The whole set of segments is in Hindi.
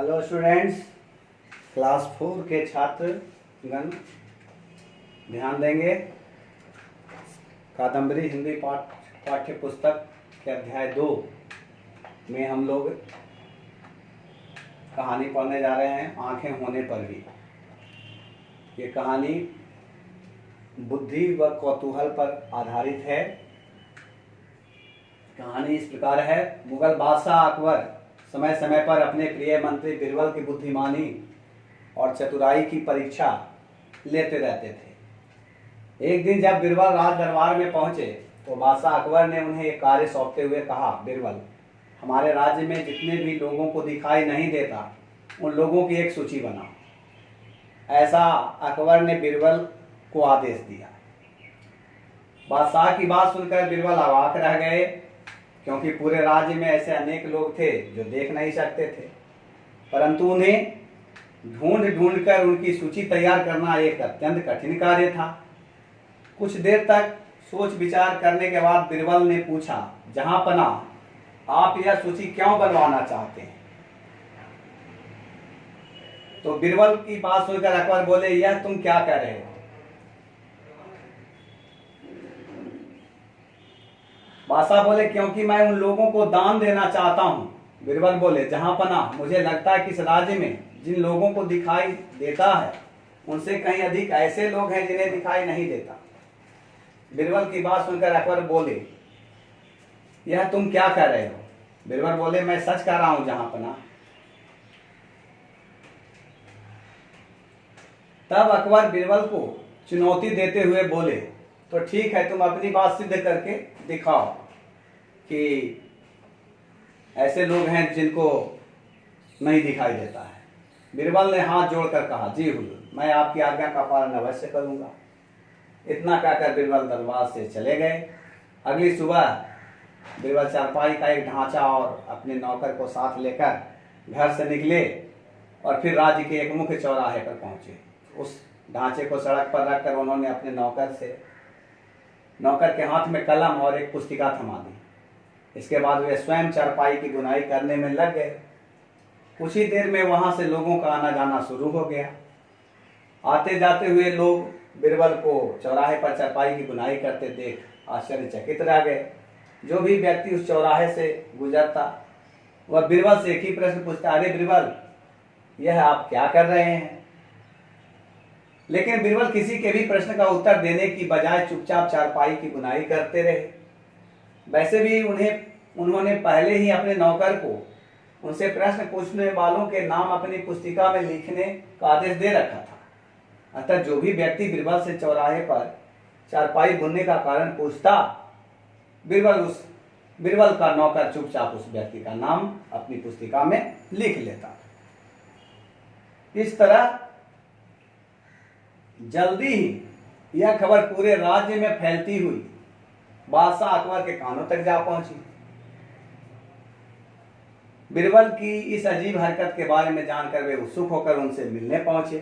हेलो स्टूडेंट्स, क्लास 4 के छात्रगण ध्यान देंगे। कादम्बरी हिंदी पाठ्य पुस्तक के अध्याय 2 में हम लोग कहानी पढ़ने जा रहे हैं, आंखें होने पर भी। ये कहानी बुद्धि व कौतूहल पर आधारित है। कहानी इस प्रकार है। मुगल बादशाह अकबर समय समय पर अपने प्रिय मंत्री बिरबल की बुद्धिमानी और चतुराई की परीक्षा लेते रहते थे। एक दिन जब बिरबल राज दरबार में पहुंचे तो बादशाह अकबर ने उन्हें एक कार्य सौंपते हुए कहा, बिरबल, हमारे राज्य में जितने भी लोगों को दिखाई नहीं देता उन लोगों की एक सूची बनाओ। ऐसा अकबर ने बिरबल को आदेश दिया। बादशाह की बात सुनकर बिरबल अवाक रह गए, क्योंकि पूरे राज्य में ऐसे अनेक लोग थे जो देख नहीं सकते थे, परंतु उन्हें ढूंढ ढूंढ कर उनकी सूची तैयार करना एक अत्यंत कठिन कार्य था। कुछ देर तक सोच विचार करने के बाद बिरबल ने पूछा, जहांपना, आप यह सूची क्यों बनवाना चाहते हैं? तो बिरबल की बात सुनकर अकबर बोले, यह तुम क्या कह रहे हो? बादशाह बोले, क्योंकि मैं उन लोगों को दान देना चाहता हूँ। बिरबल बोले, जहांपना, मुझे लगता है कि इस राज्य में जिन लोगों को दिखाई देता है उनसे कहीं अधिक ऐसे लोग हैं जिन्हें दिखाई नहीं देता। बिरबल की बात सुनकर अकबर बोले, यह तुम क्या कह रहे हो? बिरबल बोले, मैं सच कह रहा हूं जहांपना। तब अकबर बिरबल को चुनौती देते हुए बोले, तो ठीक है, तुम अपनी बात सिद्ध करके दिखाओ कि ऐसे लोग हैं जिनको नहीं दिखाई देता है। बिरबल ने हाथ जोड़कर कहा, जी हुजूर, मैं आपकी आज्ञा का पालन अवश्य करूंगा। इतना कहकर बिरबल दरबार से चले गए। अगली सुबह बिरबल चारपाई का एक ढांचा और अपने नौकर को साथ लेकर घर से निकले और फिर राज्य के एक मुख्य चौराहे पर पहुंचे। उस ढांचे को सड़क पर रखकर उन्होंने अपने नौकर के हाथ में कलम और एक पुस्तिका थमा दी। इसके बाद वे स्वयं चारपाई की बुनाई करने में लग गए। कुछ ही देर में वहां से लोगों का आना जाना शुरू हो गया। आते जाते हुए लोग बिरबल को चौराहे पर चारपाई की बुनाई करते देख आश्चर्यचकित रह गए। जो भी व्यक्ति उस चौराहे से गुजरता वह बिरबल से एक ही प्रश्न पूछता, अरे बिरबल, यह आप क्या कर रहे हैं? लेकिन बिरबल किसी के भी प्रश्न का उत्तर देने की बजाय चुपचाप चारपाई की बुनाई करते रहे। वैसे भी उन्होंने पहले ही अपने नौकर को उनसे प्रश्न पूछने वालों के नाम अपनी पुस्तिका में लिखने का आदेश दे रखा था। अतः जो भी व्यक्ति बिरबल से चौराहे पर चारपाई बुनने का कारण पूछता, बिरबल का नौकर चुपचाप उस व्यक्ति का नाम अपनी पुस्तिका में लिख लेता। इस तरह जल्दी ही यह खबर पूरे राज्य में फैलती हुई बादशाह अकबर के कानों तक जा पहुंची। बिरबल की इस अजीब हरकत के बारे में जानकर वे उत्सुक होकर उनसे मिलने पहुंचे।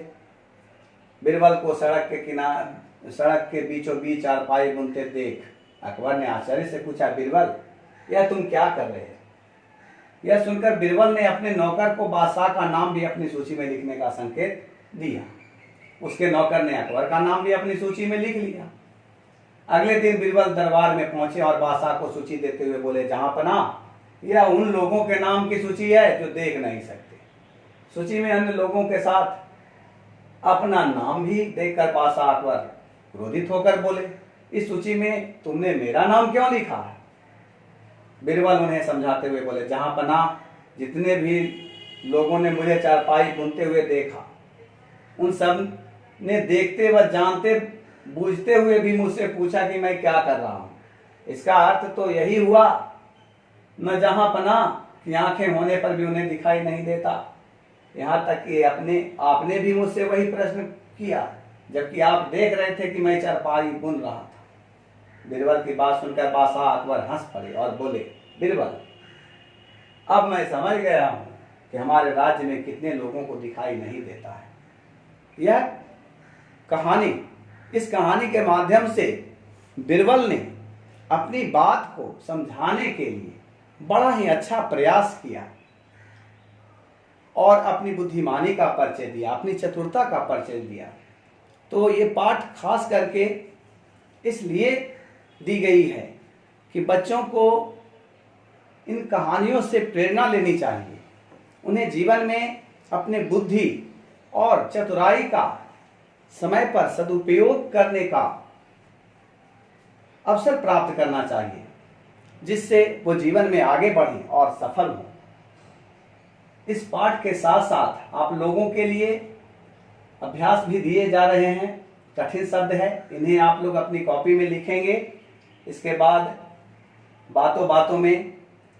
बिरबल को सड़क के बीचों बीच चारपाई बुनते देख अकबर ने आश्चर्य से पूछा, बिरबल, यह तुम क्या कर रहे हो? यह सुनकर बिरबल ने अपने नौकर को बादशाह का नाम भी अपनी सूची में लिखने का संकेत दिया। उसके नौकर ने अकबर का नाम भी अपनी सूची में लिख लिया। अगले दिन बिरबल दरबार में पहुंचे और बादशाह को सूची देते हुए बोले, जहांपना, यह उन लोगों के नाम की सूची है जो देख नहीं सकते। सूची में अन्य लोगों के साथ अपना नाम भी देखकर बादशाह अकबर क्रोधित होकर बोले, इस सूची में तुमने मेरा नाम क्यों लिखा है? बिरबल उन्हें समझाते हुए बोले, जहांपना, जितने भी लोगों ने मुझे चारपाई बुनते हुए देखा उन सब ने देखते व जानते बूझते हुए भी मुझसे पूछा कि मैं क्या कर रहा हूं। इसका अर्थ तो यही हुआ न जहांपना कि आंखें होने पर भी उन्हें दिखाई नहीं देता। यहाँ तक कि आपने भी मुझसे वही प्रश्न किया जबकि आप देख रहे थे कि मैं चारपाई बुन रहा था। बिरबल की बात सुनकर बादशाह अकबर हंस पड़े और बोले, बिरबल, अब मैं समझ गया हूं कि हमारे राज्य में कितने लोगों को दिखाई नहीं देता है। इस कहानी के माध्यम से बिरबल ने अपनी बात को समझाने के लिए बड़ा ही अच्छा प्रयास किया और अपनी बुद्धिमानी का परिचय दिया, अपनी चतुरता का परिचय दिया। तो ये पाठ खास करके इसलिए दी गई है कि बच्चों को इन कहानियों से प्रेरणा लेनी चाहिए, उन्हें जीवन में अपने बुद्धि और चतुराई का समय पर सदुपयोग करने का अवसर प्राप्त करना चाहिए, जिससे वो जीवन में आगे बढ़ें और सफल हों। इस पाठ के साथ साथ आप लोगों के लिए अभ्यास भी दिए जा रहे हैं। कठिन शब्द है, इन्हें आप लोग अपनी कॉपी में लिखेंगे। इसके बाद बातों बातों में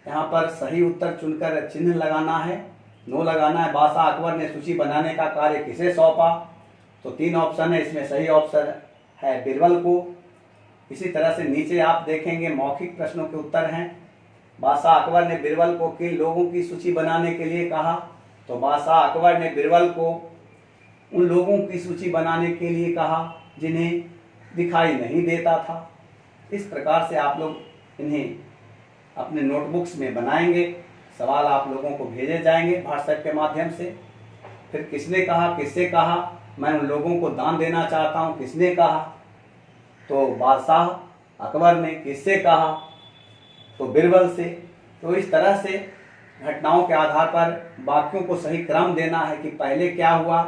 यहाँ पर सही उत्तर चुनकर चिन्ह लगाना है, नो लगाना है। बादशाह अकबर ने सूची बनाने का कार्य किसे सौंपा? तो 3 ऑप्शन है, इसमें सही ऑप्शन है बीरबल को। इसी तरह से नीचे आप देखेंगे मौखिक प्रश्नों के उत्तर हैं। बादशाह अकबर ने बीरबल को किन लोगों की सूची बनाने के लिए कहा? तो बादशाह अकबर ने बीरबल को उन लोगों की सूची बनाने के लिए कहा जिन्हें दिखाई नहीं देता था। इस प्रकार से आप लोग इन्हें अपने नोटबुक्स में बनाएंगे। सवाल आप लोगों को भेजे जाएंगे व्हाट्सएप के माध्यम से। फिर किसने कहा, किससे कहा? मैं उन लोगों को दान देना चाहता हूँ, किसने कहा? तो बादशाह अकबर ने। किससे कहा? तो बीरबल से। तो इस तरह से घटनाओं के आधार पर वाक्यों को सही क्रम देना है कि पहले क्या हुआ,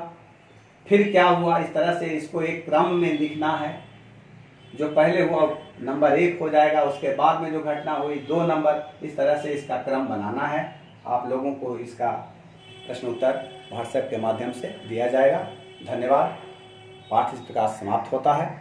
फिर क्या हुआ। इस तरह से इसको एक क्रम में लिखना है। जो पहले हुआ नंबर 1 हो जाएगा, उसके बाद में जो घटना हुई 2 नंबर। इस तरह से इसका क्रम बनाना है। आप लोगों को इसका प्रश्न उत्तर व्हाट्सएप के माध्यम से दिया जाएगा। धन्यवाद। पाठ इस प्रकार समाप्त होता है।